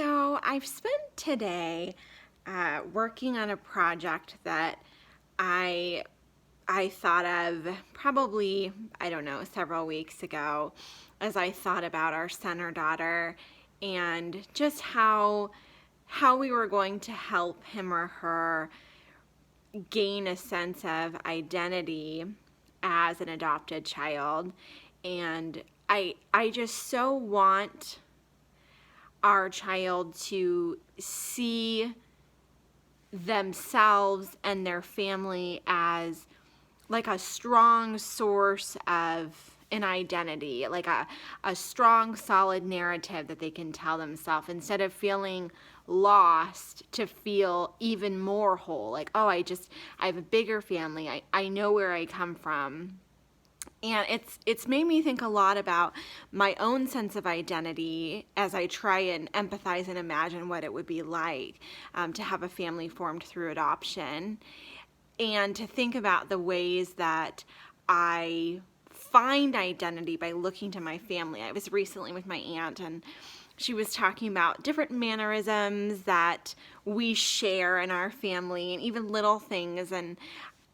So I've spent today working on a project that I I thought of probably, I don't know, several weeks ago as I thought about our center daughter and just how we were going to help him or her gain a sense of identity as an adopted child. And I just so want our child to see themselves and their family as like a strong source of an identity, like a strong, solid narrative that they can tell themselves instead of feeling lost to feel even more whole. Like, oh, I have a bigger family. I know where I come from. And it's made me think a lot about my own sense of identity as I try and empathize and imagine what it would be like to have a family formed through adoption, and to think about the ways that I find identity by looking to my family. I was recently with my aunt, and she was talking about different mannerisms that we share in our family and even little things, and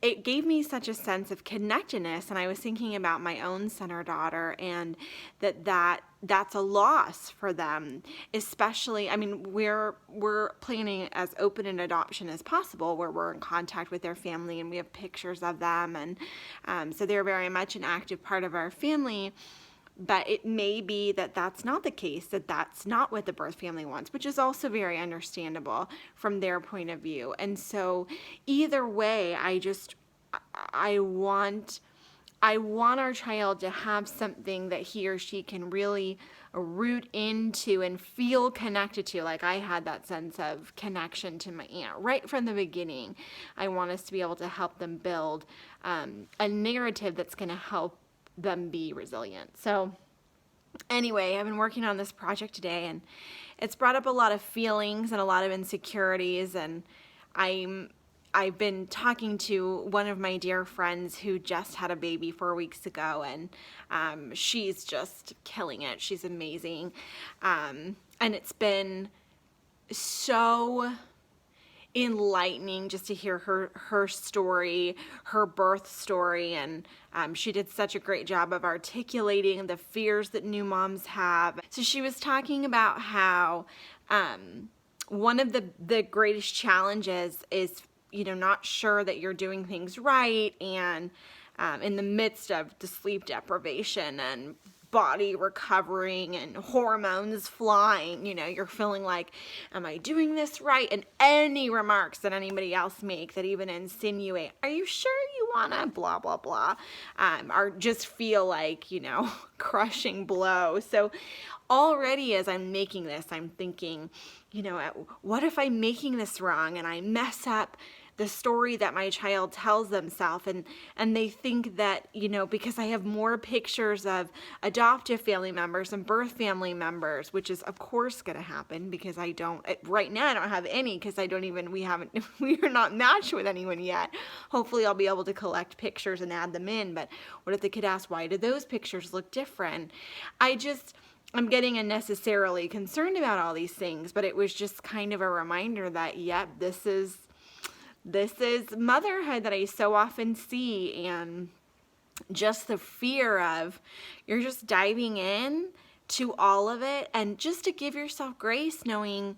it gave me such a sense of connectedness. And I was thinking about my own center daughter, and that's a loss for them, especially, I mean, we're planning as open an adoption as possible, where we're in contact with their family and we have pictures of them, and so they're very much an active part of our family. But it may be that that's not the case, that that's not what the birth family wants, which is also very understandable from their point of view. And so either way, I want our child to have something that he or she can really root into and feel connected to. Like I had that sense of connection to my aunt right from the beginning. I want us to be able to help them build a narrative that's going to help them be resilient. So anyway, I've been working on this project today, and it's brought up a lot of feelings and a lot of insecurities, and I've been talking to one of my dear friends who just had a baby 4 weeks ago, and she's just killing it. She's amazing. And it's been so enlightening just to hear her story, her birth story, and she did such a great job of articulating the fears that new moms have. So she was talking about how one of the greatest challenges is, not sure that you're doing things right, and in the midst of the sleep deprivation and body recovering and hormones flying, you're feeling like, am I doing this right? And any remarks that anybody else make that even insinuate, are you sure you wanna blah, blah, blah, or just feel like, crushing blow. So already as I'm making this, I'm thinking, what if I'm making this wrong and I mess up the story that my child tells themselves, and they think that, because I have more pictures of adoptive family members and birth family members, which is of course going to happen because right now I don't have any, because we are not matched with anyone yet. Hopefully I'll be able to collect pictures and add them in, but what if the kid asks, why do those pictures look different? I'm getting unnecessarily concerned about all these things, but it was just kind of a reminder that, yep, this is motherhood that I so often see, and just the fear of you're just diving in to all of it, and just to give yourself grace, knowing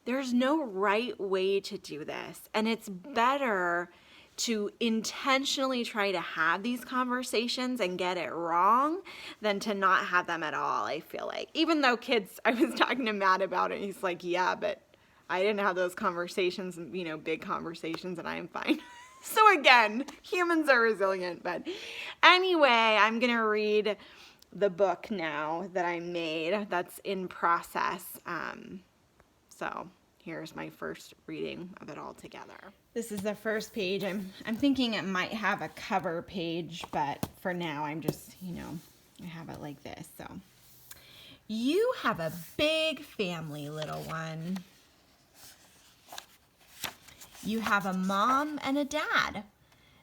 there's no right way to do this, and it's better to intentionally try to have these conversations and get it wrong than to not have them at all. I feel like, even though I was talking to Matt about it, and he's like, yeah, but I didn't have those conversations, big conversations, and I'm fine. So again, humans are resilient. But anyway, I'm going to read the book now that I made that's in process. So here's my first reading of it all together. This is the first page. I'm thinking it might have a cover page, but for now I'm just, I have it like this. So, you have a big family, little one. You have a mom and a dad.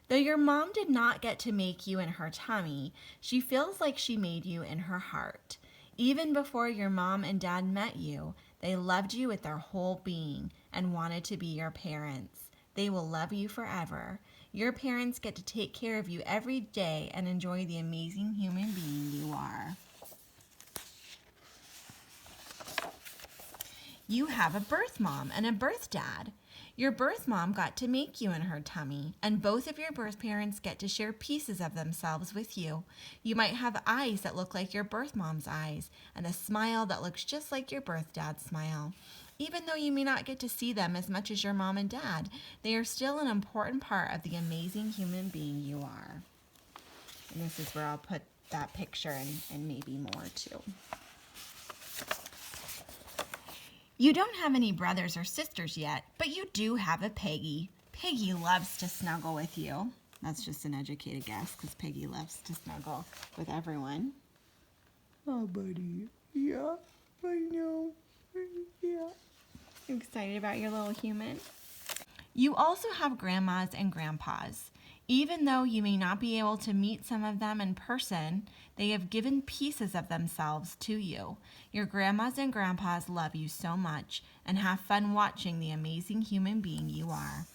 Though your mom did not get to make you in her tummy, she feels like she made you in her heart. Even before your mom and dad met you, They loved you with their whole being and wanted to be your parents. They will love you forever. Your parents get to take care of you every day and enjoy the amazing human being you are. You have a birth mom and a birth dad. Your birth mom got to make you in her tummy, and both of your birth parents get to share pieces of themselves with you. You might have eyes that look like your birth mom's eyes, and a smile that looks just like your birth dad's smile. Even though you may not get to see them as much as your mom and dad, they are still an important part of the amazing human being you are. And this is where I'll put that picture and maybe more too. You don't have any brothers or sisters yet, but you do have a Peggy. Peggy loves to snuggle with you. That's just an educated guess because Peggy loves to snuggle with everyone. Oh, buddy. Yeah, I know. Yeah. Excited about your little human? You also have grandmas and grandpas. Even though you may not be able to meet some of them in person, they have given pieces of themselves to you. Your grandmas and grandpas love you so much and have fun watching the amazing human being you are.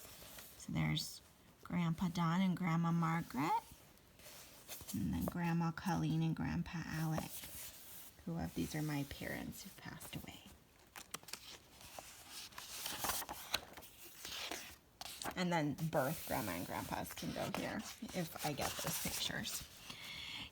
So there's Grandpa Don and Grandma Margaret, and then Grandma Colleen and Grandpa Alec. These are my parents who passed away. And then birth grandma and grandpas can go here if I get those pictures.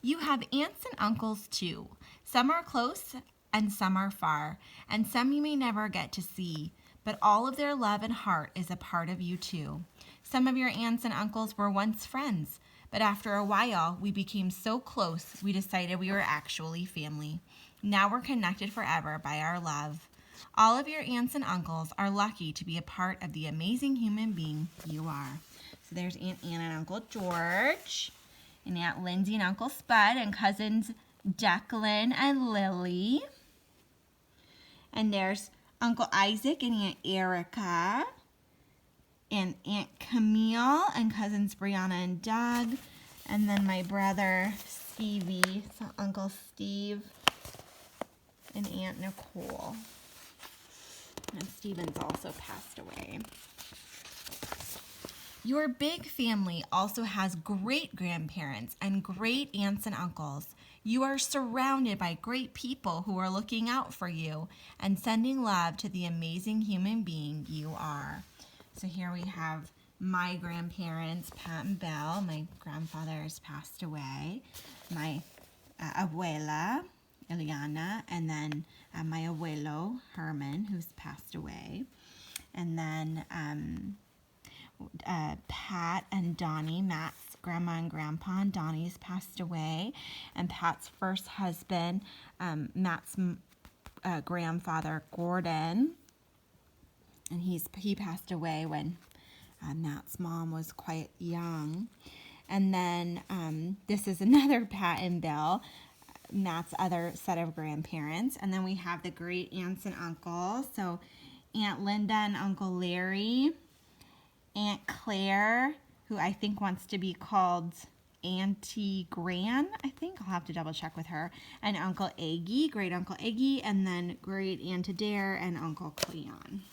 You have aunts and uncles too. Some are close and some are far, and some you may never get to see, but all of their love and heart is a part of you too. Some of your aunts and uncles were once friends, but after a while we became so close we decided we were actually family. Now we're connected forever by our love. All of your aunts and uncles are lucky to be a part of the amazing human being you are. So there's Aunt Ann and Uncle George, and Aunt Lindsay and Uncle Spud, and cousins Declan and Lily. And there's Uncle Isaac and Aunt Erica, and Aunt Camille, and cousins Brianna and Doug, and then my brother Stevie, so Uncle Steve, and Aunt Nicole. And Stephen's also passed away. Your big family also has great grandparents and great aunts and uncles. You are surrounded by great people who are looking out for you and sending love to the amazing human being you are. So here we have my grandparents, Pat and Belle. My grandfather has passed away. My abuela, Eliana, and then my abuelo, Herman, who's passed away. And then Pat and Donnie, Matt's grandma and grandpa, and Donnie's passed away. And Pat's first husband, Matt's grandfather, Gordon, and he passed away when Matt's mom was quite young. And then this is another Pat and Bill, Matt's other set of grandparents. And then we have the great aunts and uncles. So Aunt Linda and Uncle Larry, Aunt Claire, who I think wants to be called Auntie Gran, I think. I'll have to double check with her. And Uncle Aggie, great Uncle Aggie, and then great Aunt Adair and Uncle Cleon.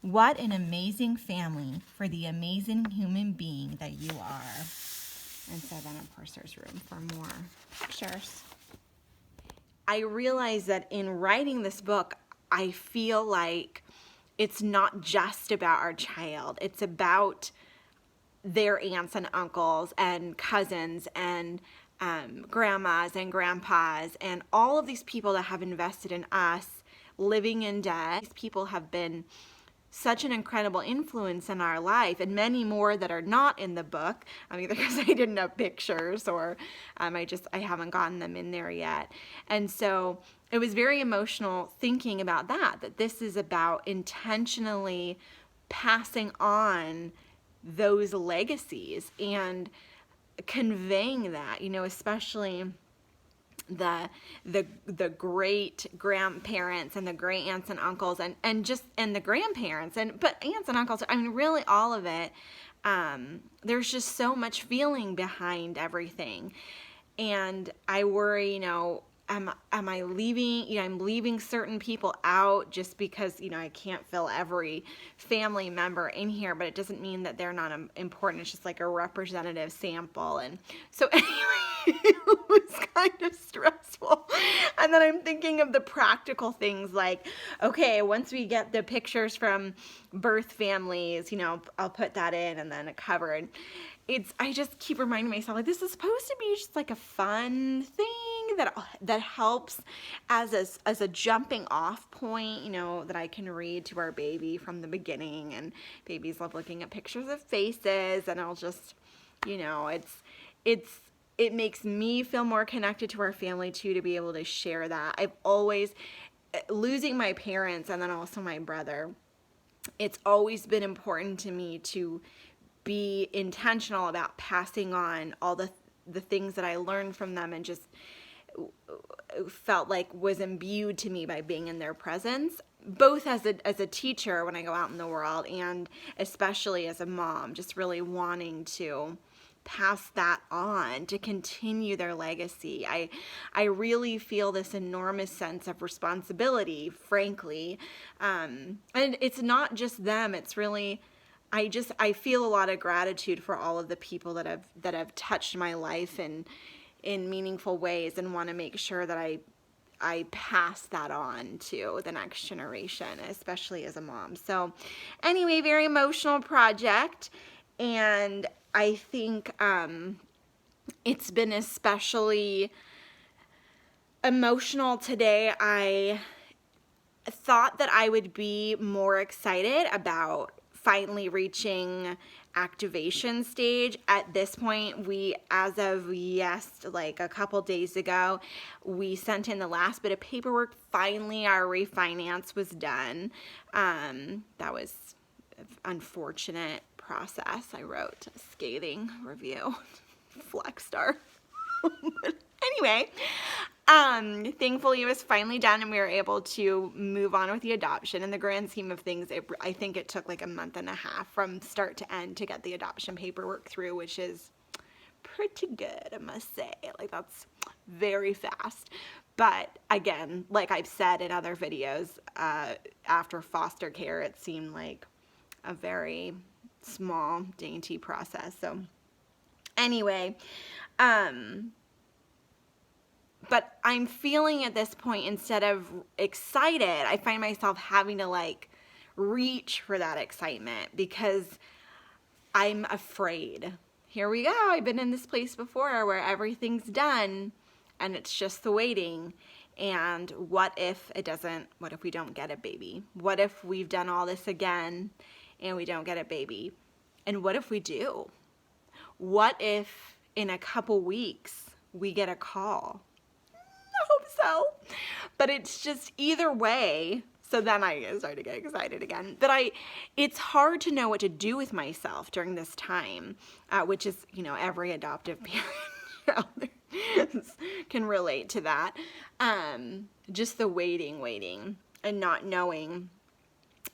What an amazing family for the amazing human being that you are. And so then, of course, there's room for more pictures. I realize that in writing this book, I feel like it's not just about our child. It's about their aunts and uncles and cousins and grandmas and grandpas and all of these people that have invested in us living in debt. These people have been such an incredible influence in our life, and many more that are not in the book, either because I didn't have pictures or I haven't gotten them in there yet. And so it was very emotional thinking about that this is about intentionally passing on those legacies and conveying that, especially the great grandparents and the great aunts and uncles and the grandparents but aunts and uncles, really all of it. There's just so much feeling behind everything, and I worry, am I leaving, I'm leaving certain people out just because, I can't fill every family member in here, but it doesn't mean that they're not important. It's just like a representative sample. And so anyway, it was kind of stressful. And then I'm thinking of the practical things like, okay, once we get the pictures from birth families, I'll put that in and then a cover. And I just keep reminding myself, like, this is supposed to be just like a fun thing that helps as a jumping off point, that I can read to our baby from the beginning. And babies love looking at pictures of faces, and I'll just, it makes me feel more connected to our family too, to be able to share that. I've always, losing my parents and then also my brother, it's always been important to me to be intentional about passing on all the things that I learned from them, and just felt like was imbued to me by being in their presence, both as a teacher when I go out in the world, and especially as a mom, just really wanting to pass that on to continue their legacy. I really feel this enormous sense of responsibility, frankly, and it's not just them. It's really, I feel a lot of gratitude for all of the people that have touched my life in meaningful ways, and want to make sure that I pass that on to the next generation, especially as a mom. So anyway, very emotional project, and I think it's been especially emotional today. I thought that I would be more excited about finally reaching activation stage. At this point, as of like a couple days ago, we sent in the last bit of paperwork. Finally, our refinance was done. That was an unfortunate process. I wrote a scathing review. Flexstar. But anyway, thankfully it was finally done, and we were able to move on with the adoption. In the grand scheme of things, I think it took like a month and a half from start to end to get the adoption paperwork through, which is pretty good, I must say. Like, that's very fast. But again, like I've said in other videos, after foster care, it seemed like a very small, dainty process. So anyway, but I'm feeling at this point, instead of excited, I find myself having to like reach for that excitement because I'm afraid. Here we go. I've been in this place before where everything's done and it's just the waiting. And what if we don't get a baby? What if we've done all this again and we don't get a baby? And what if we do? What if in a couple weeks we get a call? I hope so. But it's just either way. So then I start to get excited again. But it's hard to know what to do with myself during this time, which is, every adoptive parent out there can relate to that. Just the waiting and not knowing.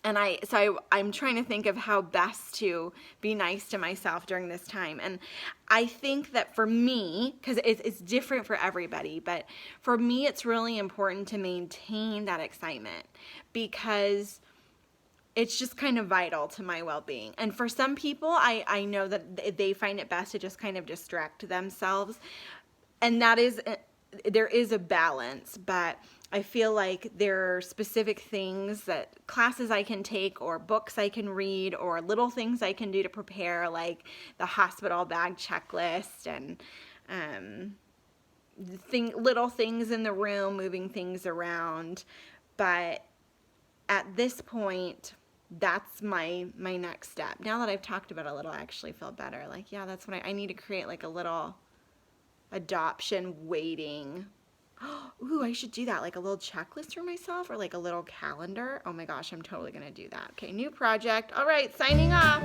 And I'm trying to think of how best to be nice to myself during this time. And I think that for me, because it's different for everybody, but for me, it's really important to maintain that excitement because it's just kind of vital to my well-being. And for some people, I know that they find it best to just kind of distract themselves. And there is a balance, but I feel like there are specific things that classes I can take or books I can read or little things I can do to prepare, like the hospital bag checklist and little things in the room, moving things around. But at this point, that's my next step. Now that I've talked about it a little, I actually feel better. Like, yeah, that's what I need to create, like a little adoption waiting. Ooh, I should do that, like a little checklist for myself or like a little calendar. Oh my gosh, I'm totally gonna do that. Okay, new project. All right, signing off.